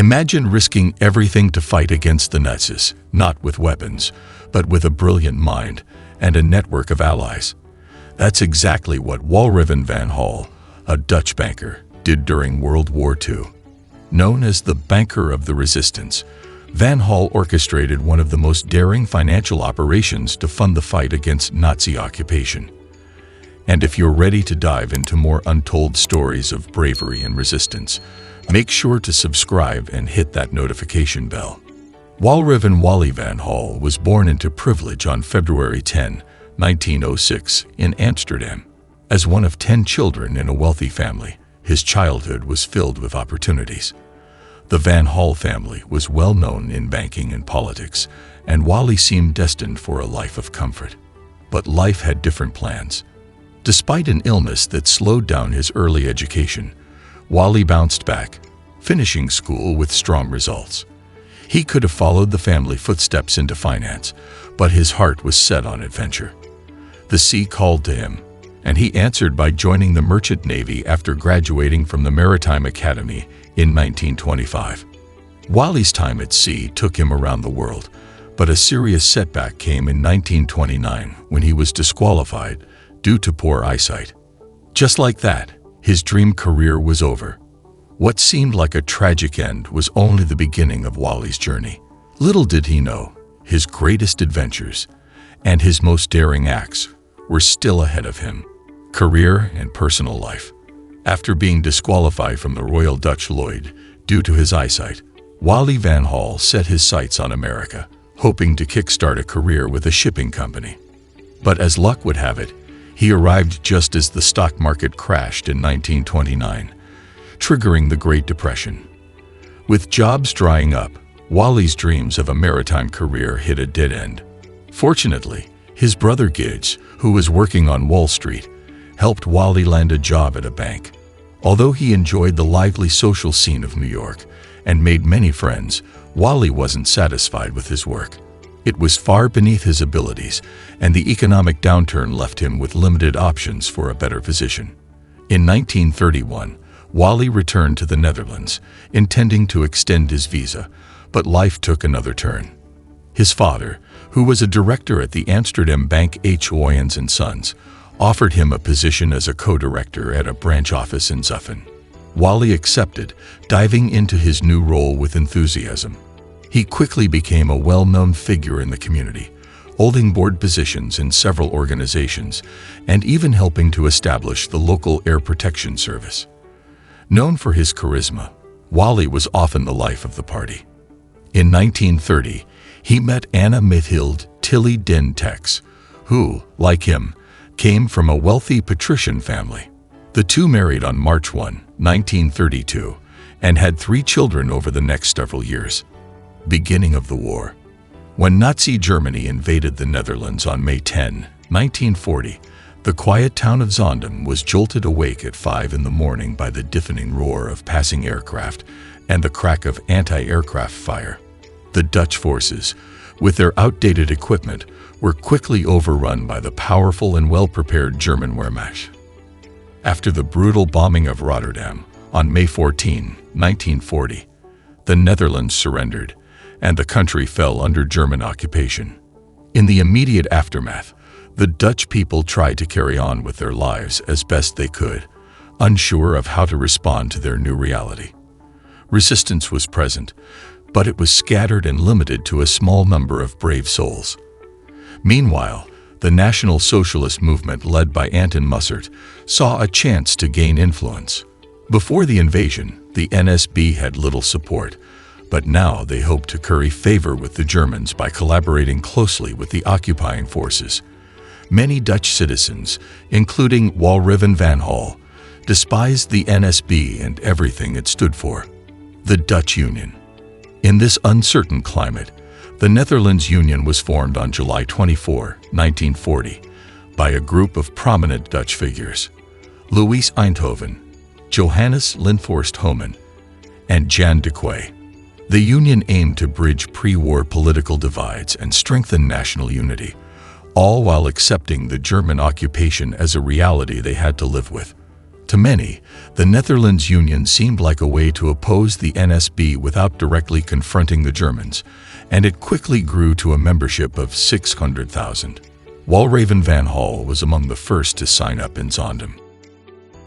Imagine risking everything to fight against the Nazis, not with weapons, but with a brilliant mind and a network of allies. That's exactly what Walraven van Hall, a Dutch banker, did during World War II. Known as the Banker of the Resistance, Van Hall orchestrated one of the most daring financial operations to fund the fight against Nazi occupation. And if you're ready to dive into more untold stories of bravery and resistance, make sure to subscribe and hit that notification bell. Walraven van Hall was born into privilege on February 10, 1906, in Amsterdam. As one of 10 children in a wealthy family, his childhood was filled with opportunities. The Van Hall family was well known in banking and politics, and Wally seemed destined for a life of comfort. But life had different plans. Despite an illness that slowed down his early education, Wally bounced back, finishing school with strong results. He could have followed the family footsteps into finance, but his heart was set on adventure. The sea called to him, and he answered by joining the Merchant Navy after graduating from the Maritime Academy in 1925. Wally's time at sea took him around the world, but a serious setback came in 1929 when he was disqualified due to poor eyesight. Just like that, his dream career was over. What seemed like a tragic end was only the beginning of Wally's journey. Little did he know, his greatest adventures and his most daring acts were still ahead of him. Career and personal life. After being disqualified from the Royal Dutch Lloyd due to his eyesight, Wally van Hall set his sights on America, hoping to kickstart a career with a shipping company. But as luck would have it, he arrived just as the stock market crashed in 1929, triggering the Great Depression. With jobs drying up, Wally's dreams of a maritime career hit a dead end. Fortunately, his brother Gids, who was working on Wall Street, helped Wally land a job at a bank. Although he enjoyed the lively social scene of New York and made many friends, Wally wasn't satisfied with his work. It was far beneath his abilities, and the economic downturn left him with limited options for a better position. In 1931, Wally returned to the Netherlands, intending to extend his visa, but life took another turn. His father, who was a director at the Amsterdam bank H. Oyens & Sons, offered him a position as a co-director at a branch office in Zuffen. Wally accepted, diving into his new role with enthusiasm. He quickly became a well-known figure in the community, holding board positions in several organizations and even helping to establish the local air protection service. Known for his charisma, Wally was often the life of the party. In 1930, he met Anna Mathilde Tilly den Tex, who, like him, came from a wealthy patrician family. The two married on March 1, 1932, and had 3 children over the next several years. Beginning of the war. When Nazi Germany invaded the Netherlands on May 10, 1940, the quiet town of Zaandam was jolted awake at 5 in the morning by the deafening roar of passing aircraft and the crack of anti-aircraft fire. The Dutch forces, with their outdated equipment, were quickly overrun by the powerful and well-prepared German Wehrmacht. After the brutal bombing of Rotterdam on May 14, 1940, the Netherlands surrendered, and the country fell under German occupation. In the immediate aftermath, the Dutch people tried to carry on with their lives as best they could, unsure of how to respond to their new reality. Resistance was present, but it was scattered and limited to a small number of brave souls. Meanwhile, the National Socialist movement led by Anton Mussert saw a chance to gain influence. Before the invasion, the NSB had little support, but now they hoped to curry favor with the Germans by collaborating closely with the occupying forces. Many Dutch citizens, including Walraven van Hall, despised the NSB and everything it stood for. The Dutch Union. In this uncertain climate, the Netherlands Union was formed on July 24, 1940, by a group of prominent Dutch figures: Louis Eindhoven, Johannes Linforst Homan, and Jan de Quay. The Union aimed to bridge pre-war political divides and strengthen national unity, all while accepting the German occupation as a reality they had to live with. To many, the Netherlands Union seemed like a way to oppose the NSB without directly confronting the Germans, and it quickly grew to a membership of 600,000. Walraven van Hall was among the first to sign up in Zaandam.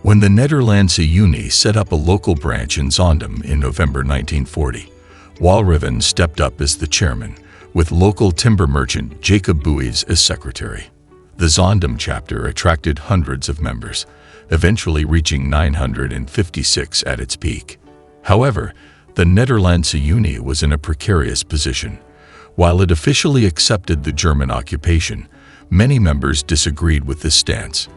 When the Nederlandse Unie set up a local branch in Zaandam in November 1940, Walraven stepped up as the chairman, with local timber merchant Jacob Buys as secretary. The Zaandam chapter attracted hundreds of members, eventually reaching 956 at its peak. However, the Nederlandse Unie was in a precarious position. While it officially accepted the German occupation, many members disagreed with this stance.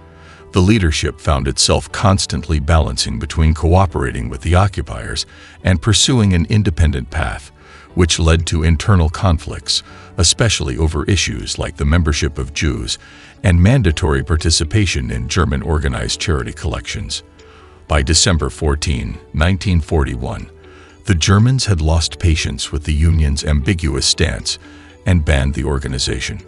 The leadership found itself constantly balancing between cooperating with the occupiers and pursuing an independent path, which led to internal conflicts, especially over issues like the membership of Jews and mandatory participation in German organized charity collections. By December 14, 1941, the Germans had lost patience with the Union's ambiguous stance and banned the organization.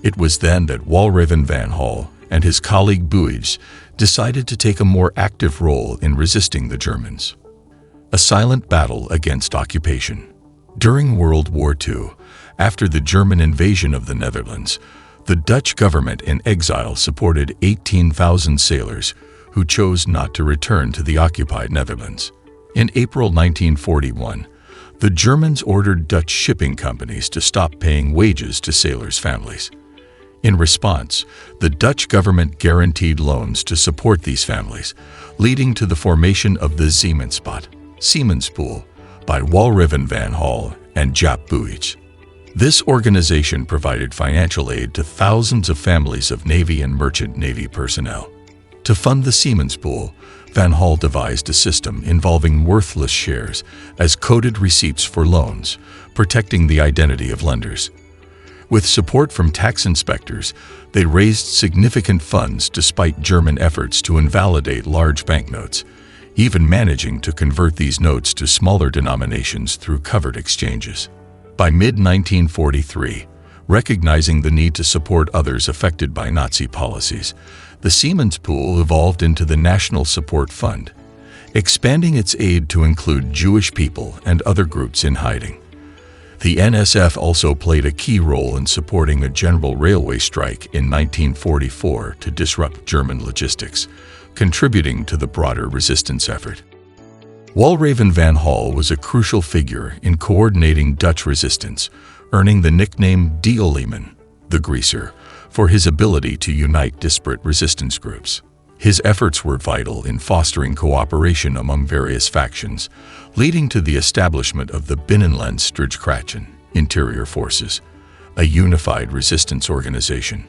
It was then that Walraven van Hall and his colleague Buys decided to take a more active role in resisting the Germans. A silent battle against occupation. During World War II, after the German invasion of the Netherlands, the Dutch government in exile supported 18,000 sailors who chose not to return to the occupied Netherlands. In April 1941, the Germans ordered Dutch shipping companies to stop paying wages to sailors' families. In response, the Dutch government guaranteed loans to support these families, leading to the formation of the Seamenspot by Walraven van Hall and Jaap Buys. This organization provided financial aid to thousands of families of Navy and Merchant Navy personnel. To fund the Seamenspot, Van Hall devised a system involving worthless shares as coded receipts for loans, protecting the identity of lenders. With support from tax inspectors, they raised significant funds despite German efforts to invalidate large banknotes, even managing to convert these notes to smaller denominations through covered exchanges. By mid-1943, recognizing the need to support others affected by Nazi policies, the Seamenspot evolved into the National Support Fund, expanding its aid to include Jewish people and other groups in hiding. The NSF also played a key role in supporting a general railway strike in 1944 to disrupt German logistics, contributing to the broader resistance effort. Walraven van Hall was a crucial figure in coordinating Dutch resistance, earning the nickname De Olieman, the Greaser, for his ability to unite disparate resistance groups. His efforts were vital in fostering cooperation among various factions, leading to the establishment of the Binnenlandstrijdkrachten, Interior Forces, a unified resistance organization.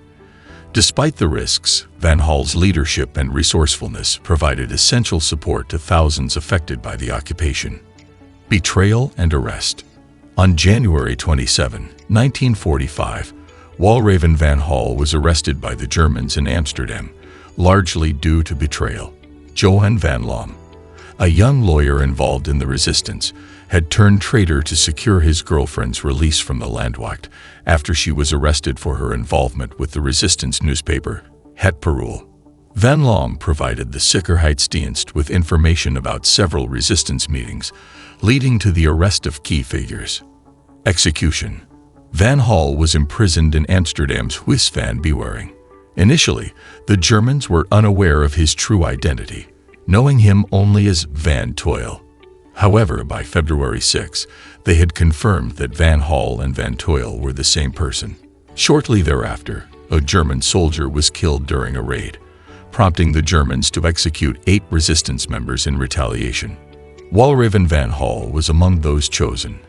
Despite the risks, Van Hall's leadership and resourcefulness provided essential support to thousands affected by the occupation. Betrayal and arrest. On January 27, 1945, Walraven van Hall was arrested by the Germans in Amsterdam, largely due to betrayal. Johan van Loom, a young lawyer involved in the resistance, had turned traitor to secure his girlfriend's release from the Landwacht after she was arrested for her involvement with the resistance newspaper, Het Parool. Van Loom provided the Sicherheidsdienst with information about several resistance meetings, leading to the arrest of key figures. Execution. Van Hall was imprisoned in Amsterdam's Huis van Bewering. Initially, the Germans were unaware of his true identity, knowing him only as Van Tuyl. However, by February 6, they had confirmed that Van Hall and Van Tuyl were the same person. Shortly thereafter, a German soldier was killed during a raid, prompting the Germans to execute 8 resistance members in retaliation. Walraven van Hall was among those chosen.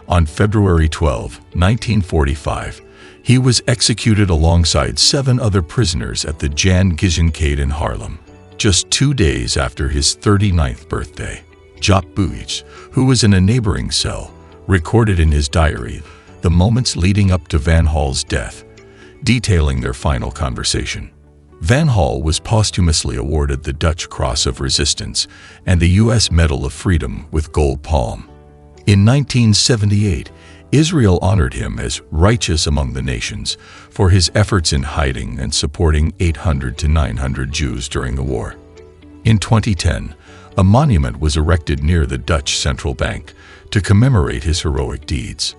On February 12, 1945, he was executed alongside 7 other prisoners at the Jan Gizenkade in Haarlem, just 2 days after his 39th birthday. Jaap Buys, who was in a neighboring cell, recorded in his diary the moments leading up to Van Hall's death, detailing their final conversation. Van Hall was posthumously awarded the Dutch Cross of Resistance and the U.S. Medal of Freedom with Gold Palm. In 1978, Israel honored him as righteous among the nations for his efforts in hiding and supporting 800 to 900 Jews during the war. In 2010, a monument was erected near the Dutch Central Bank to commemorate his heroic deeds.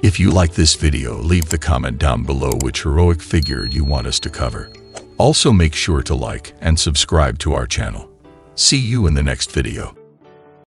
If you like this video, leave the comment down below which heroic figure you want us to cover. Also make sure to like and subscribe to our channel. See you in the next video.